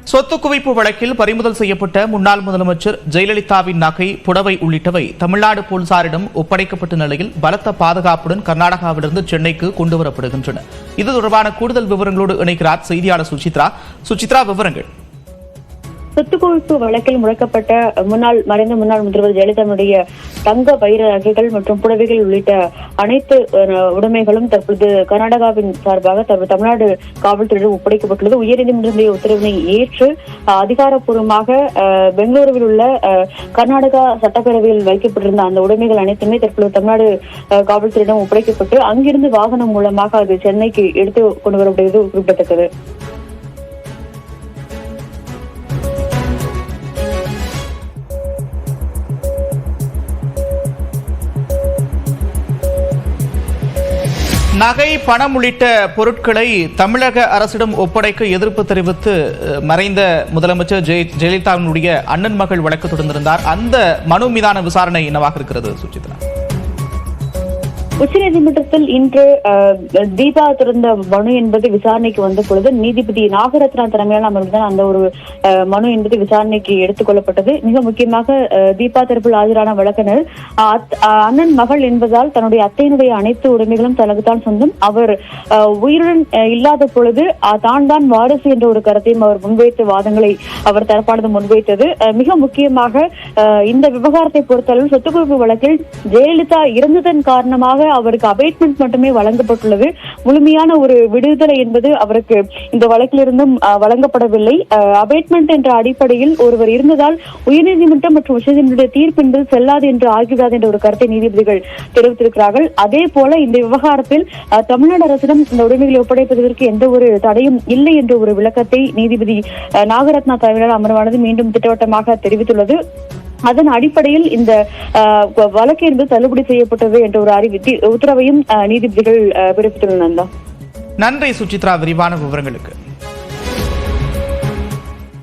சொத்து குவிப்பு வழக்கில் பறிமுதல் செய்யப்பட்ட முன்னாள் முதலமைச்சர் ஜெயலலிதாவின் நகை, புடவை உள்ளிட்டவை தமிழ்நாடு போலீசாரிடம் ஒப்படைக்கப்பட்ட நிலையில் பலத்த பாதுகாப்புடன் கர்நாடகாவிலிருந்து சென்னைக்கு கொண்டுவரப்படுகின்றன. இது தொடர்பான கூடுதல் விவரங்களோடு இணைக்கிறார் செய்தியாளர் சுசித்ரா. விவரங்கள். சொத்து குவிப்பு வழக்கில் முடக்கப்பட்ட மறைந்த முன்னாள் முதல்வர் ஜெயலலிதாவுடைய தங்க, வைர நகைகள் மற்றும் புடவைகள் உள்ளிட்ட அனைத்து உடைமைகளும் தற்பொழுது கர்நாடகாவின் சார்பாக தமிழ்நாடு காவல்துறையிடம் ஒப்படைக்கப்பட்டுள்ளது. உயர்நீதிமன்றத்தினுடைய உத்தரவினை ஏற்று அதிகாரப்பூர்வமாக பெங்களூருவில் உள்ள கர்நாடகா சட்டப்பேரவையில் வைக்கப்பட்டிருந்த அந்த உடைமைகள் அனைத்துமே தற்பொழுது தமிழ்நாடு காவல்துறையிடம் ஒப்படைக்கப்பட்டு அங்கிருந்து வாகனம் மூலமாக அது சென்னைக்கு எடுத்து கொண்டு வரப்படுவது குறிப்பிடத்தக்கது. நகை, பணம் உள்ளிட்ட பொருட்களை தமிழக அரசிடம் ஒப்படைக்க எதிர்ப்பு தெரிவித்து மறைந்த முதலமைச்சர் ஜெயலலிதாவினுடைய அண்ணன் மகள் வழக்கு தொடர்ந்திருந்தார். அந்த மனு மீதான விசாரணை என்னவாக இருக்கிறது சுசித்ரா? உச்சநீதிமன்றத்தில் இன்று தீபா திறந்த மனு என்பது விசாரணைக்கு வந்த பொழுது நீதிபதி நாகரத்னா தலைமையிலான அமர்வுதான் அந்த ஒரு மனு என்பது விசாரணைக்கு எடுத்துக் கொள்ளப்பட்டது. மிக முக்கியமாக தீபா தரப்பில் ஆஜரான வழக்கறிஞர் அண்ணன் மகள் என்பதால் தன்னுடைய அத்தையினுடைய அனைத்து உடைமைகளும் தனக்குத்தான் சொந்தம், அவர் உயிருடன் இல்லாத பொழுது தான் வாரிசு என்ற ஒரு கருத்தையும் அவர் முன்வைத்த வாதங்களை அவர் தரப்பானது முன்வைத்தது. மிக முக்கியமாக இந்த விவகாரத்தை பொறுத்தளவு சொத்து குவிப்பு வழக்கில் ஜெயலலிதா இறந்ததன் காரணமாக அவருக்கு அபேட்மெண்ட் மட்டுமே வழங்கப்பட்டுள்ளது. முழுமையான ஒரு விடுதலை என்பது அவருக்கு இந்த வழக்கிலிருந்தும் வழங்கப்படவில்லை. அபேட்மெண்ட் என்ற அடிப்படையில் ஒருவர் இருந்ததால் உயர்நீதிமன்றம் மற்றும் உச்சநீதிமன்ற தீர்ப்பு என்பது செல்லாது என்று ஆகிவிடாது என்ற ஒரு கருத்தை நீதிபதிகள் தெரிவித்திருக்கிறார்கள். அதே போல இந்த விவகாரத்தில் தமிழ்நாடு அரசிடம் இந்த உடைமைகளை ஒப்படைப்பதற்கு எந்த ஒரு தடையும் இல்லை என்ற ஒரு விளக்கத்தை நீதிபதி நாகரத்னா தலைமையிலான அமர்வானது மீண்டும் திட்டவட்டமாக தெரிவித்துள்ளது. அதன் அடிப்படையில் இந்த வழக்கு என்பது தள்ளுபடி செய்யப்பட்டது என்ற ஒரு உத்தரவையும் நீதிபதிகள் பிறப்பித்துள்ளனர். நன்றி சுசித்ரா, விரிவான விவரங்களுக்கு.